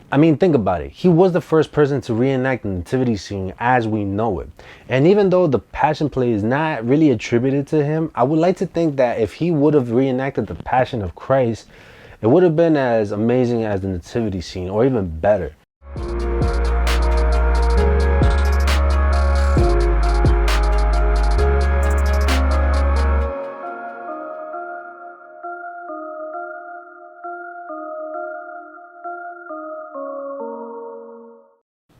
I mean, think about it. He was the first person to reenact the nativity scene as we know it. And even though the Passion Play is not really attributed to him, I would like to think that if he would have reenacted the Passion of Christ, it would have been as amazing as the nativity scene, or even better.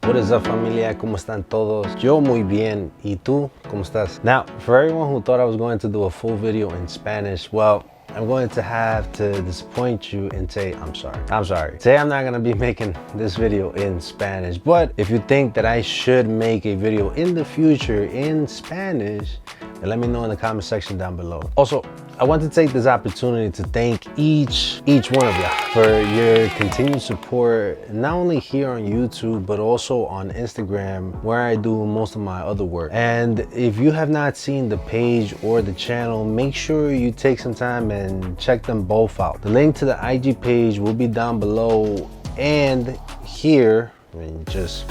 What is up, familia? ¿Cómo están todos? Yo muy bien. ¿Y tú? ¿Cómo estás? Now, for everyone who thought I was going to do a full video in Spanish, well, I'm going to have to disappoint you and say I'm sorry. I'm sorry. Today I'm not going to be making this video in Spanish, but if you think that I should make a video in the future in Spanish, then let me know in the comment section down below. Also, I want to take this opportunity to thank each one of you for your continued support, not only here on YouTube, but also on Instagram, where I do most of my other work. And if you have not seen the page or the channel, make sure you take some time and check them both out. The link to the IG page will be down below, and here, I mean, just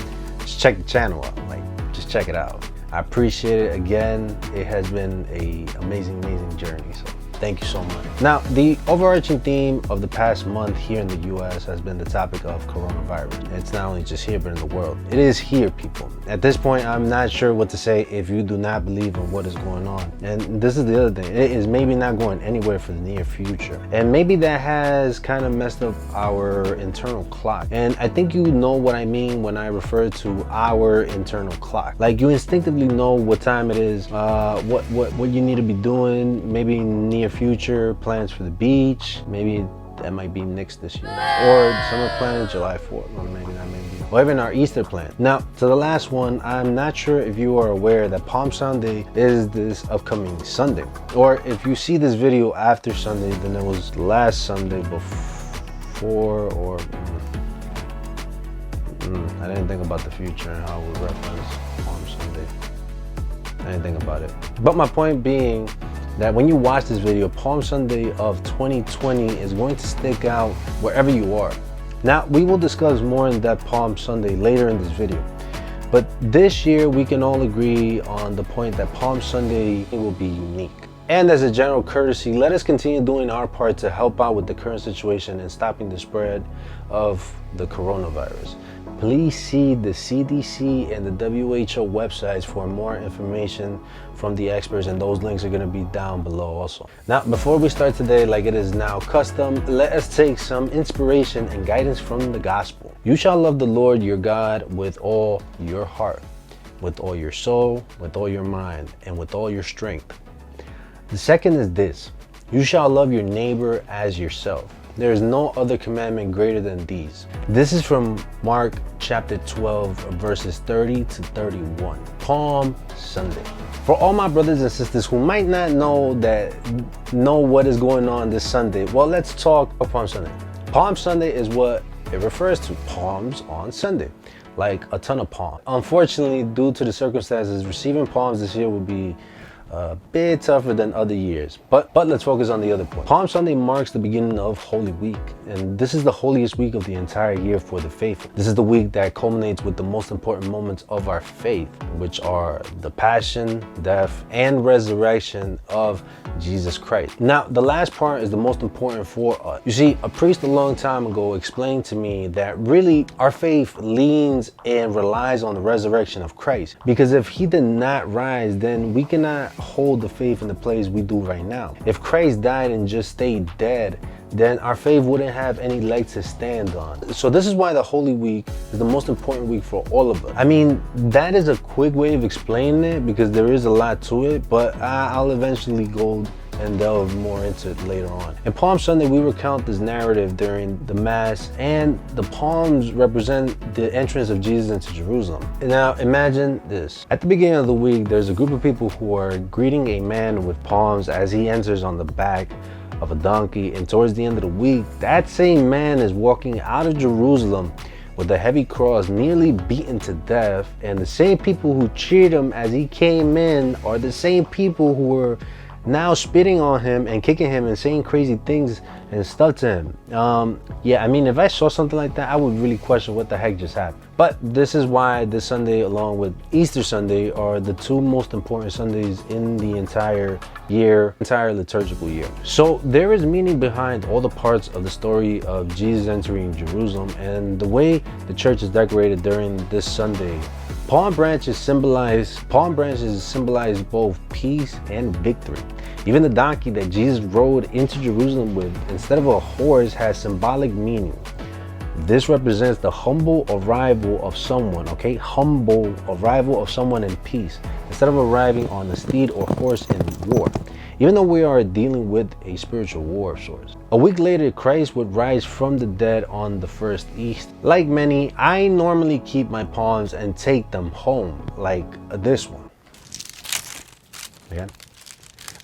check the channel out, like just check it out. I appreciate it. Again, it has been an amazing journey, so thank you so much. Now, the overarching theme of the past month here in the US has been the topic of coronavirus. It's not only just here, but in the world. It is here, people. At this point, I'm not sure what to say if you do not believe in what is going on. And this is the other thing. It is maybe not going anywhere for the near future. And maybe that has kind of messed up our internal clock. And I think you know what I mean when I refer to our internal clock. Like, you instinctively know what time it is, what you need to be doing, maybe near future plans for the beach, maybe that might be next this year, or summer plans July 4th, or maybe not, maybe, or even our Easter plan. Now, to the last one, I'm not sure if you are aware that Palm Sunday is this upcoming Sunday, or if you see this video after Sunday, then it was last Sunday before, or I didn't think about the future and how it would reference Palm Sunday. I didn't think about it. But my point being that when you watch this video, Palm Sunday of 2020 is going to stick out wherever you are. Now, we will discuss more in depth Palm Sunday later in this video. But this year, we can all agree on the point that Palm Sunday will be unique. And as a general courtesy, let us continue doing our part to help out with the current situation and stopping the spread of the coronavirus. Please see the CDC and the WHO websites for more information from the experts, and those links are going to be down below also. Now, before we start today, like it is now custom, let us take some inspiration and guidance from the gospel. You shall love the Lord your God with all your heart, with all your soul, with all your mind, and with all your strength. The second is this: you shall love your neighbor as yourself. There is no other commandment greater than these. This is from Mark chapter 12, verses 30 to 31. Palm Sunday. For all my brothers and sisters who might not know what is going on this Sunday, well, let's talk about Palm Sunday. Palm Sunday is what it refers to, palms on Sunday, like a ton of palm. Unfortunately, due to the circumstances, receiving palms this year will be a bit tougher than other years, but let's focus on the other point. Palm Sunday marks the beginning of Holy Week, and this is the holiest week of the entire year for the faithful. This is the week that culminates with the most important moments of our faith, which are the passion, death, and resurrection of Jesus Christ. Now, the last part is the most important for us. You see, a priest a long time ago explained to me that really our faith leans and relies on the resurrection of Christ, because if he did not rise, then we cannot hold the faith in the place we do right now. If Christ died and just stayed dead, then our faith wouldn't have any leg to stand on. So this is why the Holy Week is the most important week for all of us. I mean, that is a quick way of explaining it because there is a lot to it, but I'll eventually go and delve more into it later on. In Palm Sunday, we recount this narrative during the Mass, and the palms represent the entrance of Jesus into Jerusalem. Now, imagine this. At the beginning of the week, there's a group of people who are greeting a man with palms as he enters on the back of a donkey, and towards the end of the week, that same man is walking out of Jerusalem with a heavy cross, nearly beaten to death, and the same people who cheered him as he came in are the same people who were now spitting on him and kicking him and saying crazy things and stuff to him. Yeah, I mean, if I saw something like that, I would really question what the heck just happened. But this is why this Sunday, along with Easter Sunday, are the two most important Sundays in the entire year, entire liturgical year. So there is meaning behind all the parts of the story of Jesus entering Jerusalem and the way the church is decorated during this Sunday. Palm branches symbolize both peace and victory. Even the donkey that Jesus rode into Jerusalem with, instead of a horse, has symbolic meaning. This represents the humble arrival of someone, okay? Humble arrival of someone in peace, instead of arriving on a steed or horse in war. Even though we are dealing with a spiritual war of sorts. A week later, Christ would rise from the dead on the first Easter. Like many, I normally keep my palms and take them home, like this one. Okay?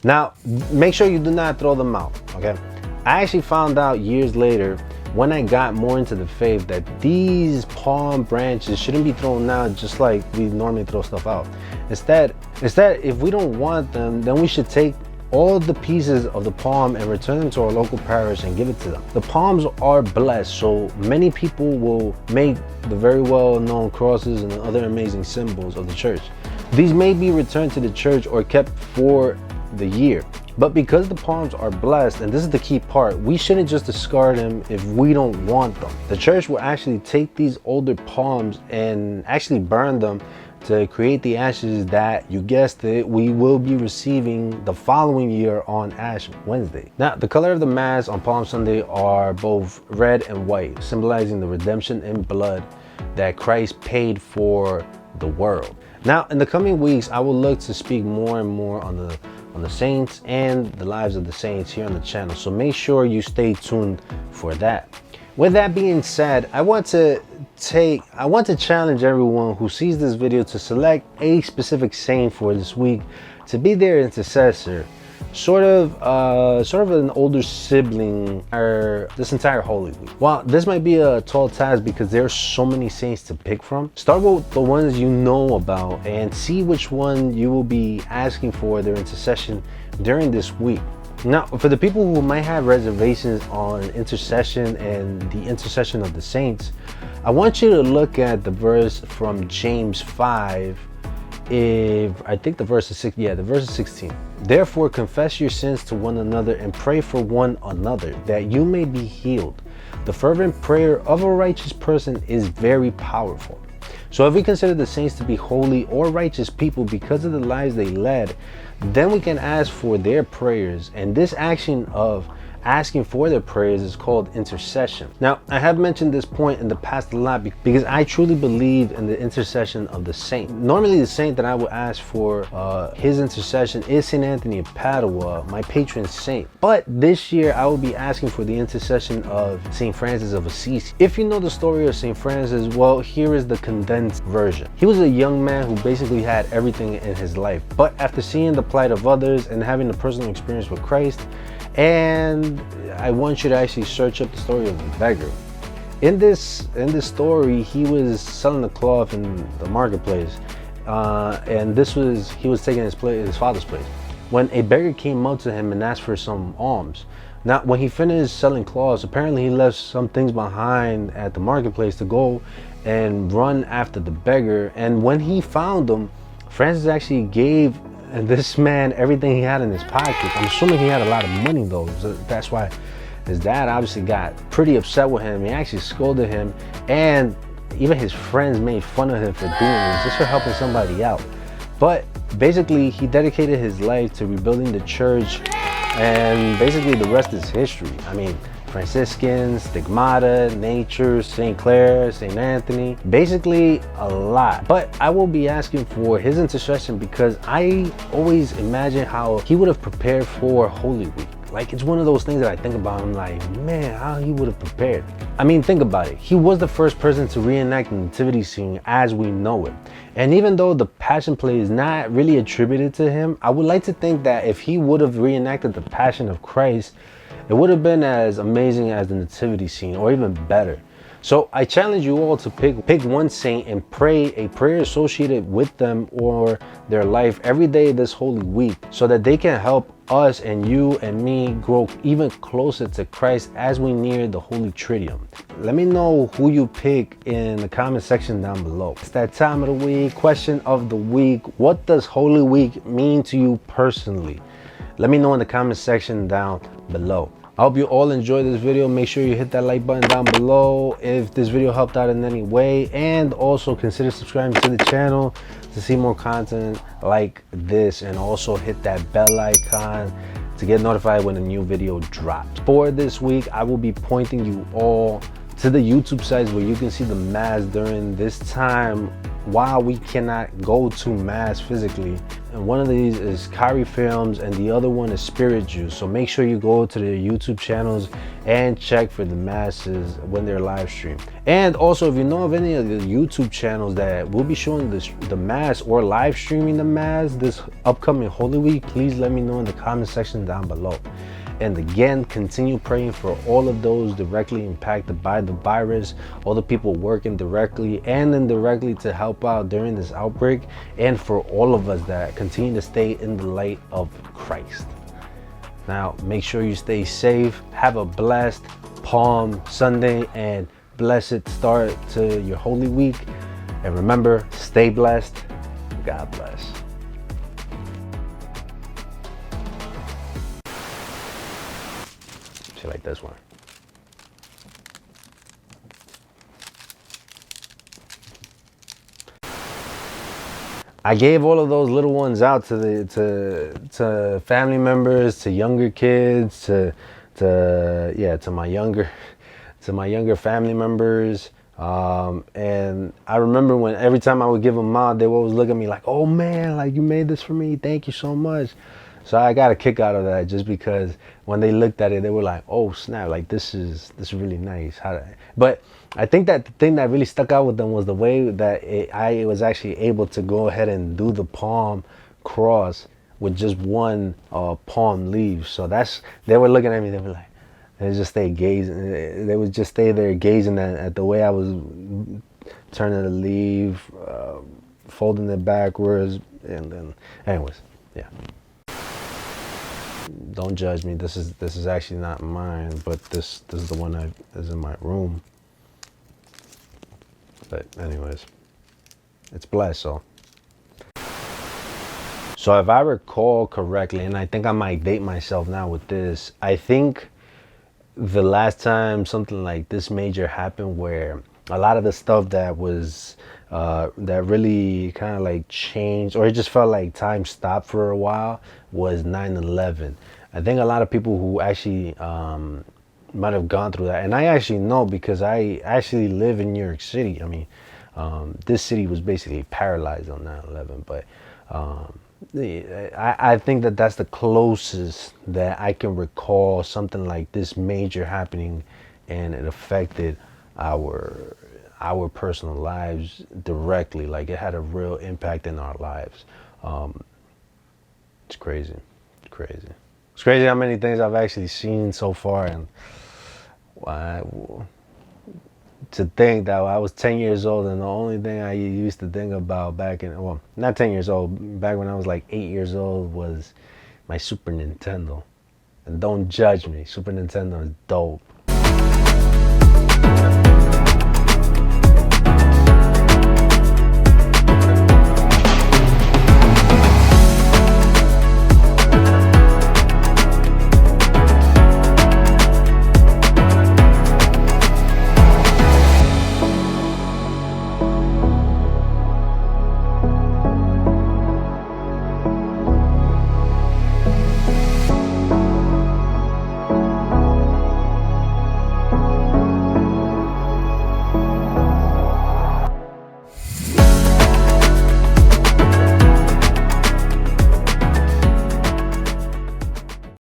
Now, make sure you do not throw them out, okay? I actually found out years later, when I got more into the faith, that these palm branches shouldn't be thrown out just like we normally throw stuff out. Instead, if we don't want them, then we should take all the pieces of the palm and return them to our local parish and give it to them. The palms are blessed, so many people will make the very well known crosses and other amazing symbols of the church. These may be returned to the church or kept for the year. But because the palms are blessed, and this is the key part, we shouldn't just discard them if we don't want them. The church will actually take these older palms and actually burn them to create the ashes that, you guessed it, we will be receiving the following year on Ash Wednesday. Now, the color of the Mass on Palm Sunday are both red and white, symbolizing the redemption in blood that Christ paid for the world. Now, in the coming weeks, I will look to speak more and more on the saints and the lives of the saints here on the channel, so make sure you stay tuned for that. With that being said, I want to challenge everyone who sees this video to select a specific saint for this week to be their intercessor, sort of an older sibling or this entire Holy Week. While this might be a tall task because there's so many saints to pick from, start with the ones you know about and see which one you will be asking for their intercession during this week. Now, for the people who might have reservations on intercession and the intercession of the saints, I want you to look at the verse from James 5. I think the verse is 16. Therefore, confess your sins to one another and pray for one another that you may be healed. The fervent prayer of a righteous person is very powerful. So if we consider the saints to be holy or righteous people because of the lives they led, then we can ask for their prayers, and this action of asking for their prayers is called intercession. Now, I have mentioned this point in the past a lot because I truly believe in the intercession of the saint. Normally, the saint that I would ask for his intercession is St. Anthony of Padua, my patron saint. But this year, I will be asking for the intercession of St. Francis of Assisi. If you know the story of St. Francis, well, here is the condensed version. He was a young man who basically had everything in his life, but after seeing the plight of others and having a personal experience with Christ, and I want you to actually search up the story of the beggar. In this story, he was selling the cloth in the marketplace, and he was taking his father's place. When a beggar came up to him and asked for some alms. Now, when he finished selling cloths, apparently he left some things behind at the marketplace to go and run after the beggar. And when he found him, Francis actually gave this man everything he had in his pocket. I'm assuming he had a lot of money though, so that's why his dad obviously got pretty upset with him. He actually scolded him, and even his friends made fun of him for doing this, just for helping somebody out. But basically, he dedicated his life to rebuilding the church, and basically the rest is history. I mean, Franciscans, Stigmata, Nature, St. Clair, St. Anthony, basically a lot. But I will be asking for his intercession because I always imagine how he would have prepared for Holy Week. Like, it's one of those things that I think about. I'm like, man, how he would have prepared. I mean, think about it. He was the first person to reenact the nativity scene as we know it. And even though the Passion Play is not really attributed to him, I would like to think that if he would have reenacted the Passion of Christ, it would have been as amazing as the nativity scene, or even better. So I challenge you all to pick one saint and pray a prayer associated with them or their life every day this holy week, so that they can help us and you and me grow even closer to Christ as we near the Holy Triduum. Let me know who you pick in the comment section down below. It's that time of the week, question of the week. What does Holy Week mean to you personally? Let me know in the comment section down below. I hope you all enjoyed this video. Make sure you hit that like button down below if this video helped out in any way, and also consider subscribing to the channel to see more content like this, and also hit that bell icon to get notified when a new video drops. For this week, I will be pointing you all to the YouTube sites where you can see the mass during this time while we cannot go to mass physically. And one of these is Kyrie Films and the other one is Spirit Juice. So make sure you go to their YouTube channels and check for the masses when they're live streamed. And also, if you know of any of the YouTube channels that will be showing the mass or live streaming the mass this upcoming Holy Week, please let me know in the comment section down below. And again, continue praying for all of those directly impacted by the virus, all the people working directly and indirectly to help out during this outbreak, and for all of us that continue to stay in the light of Christ. Now, make sure you stay safe. Have a blessed Palm Sunday and blessed start to your Holy Week. And remember, stay blessed. God bless. Like this one. I gave all of those little ones out to family members, to younger kids, to my younger family members. And I remember when every time I would give them out, they would always look at me like, "Oh man, like you made this for me. Thank you so much." So I got a kick out of that, just because when they looked at it, they were like, "Oh snap! Like this is really nice." But I think that the thing that really stuck out with them was the way that I was actually able to go ahead and do the palm cross with just one palm leaf. So they were looking at me. They were like, they just stay gazing. They would just stay there gazing at the way I was turning the leaf, folding it backwards, and then, anyways, yeah. Don't judge me. This is actually not mine, but this is the one that is in my room. But anyways, it's blessed. So if I recall correctly, and I think I might date myself now with this, I think the last time something like this major happened, where a lot of the stuff that was that really kind of like changed, or it just felt like time stopped for a while, was 9/11. I think a lot of people who actually might have gone through that, and I actually know because I actually live in New York City. I mean, this city was basically paralyzed on 9/11, but I think that that's the closest that I can recall something like this major happening, and it affected our personal lives directly. Like, it had a real impact in our lives. It's crazy. It's crazy how many things I've actually seen so far, and to think that I was 10 years old and the only thing I used to think about back in, well, not 10 years old, back when I was like 8 years old, was my Super Nintendo. And don't judge me, Super Nintendo is dope.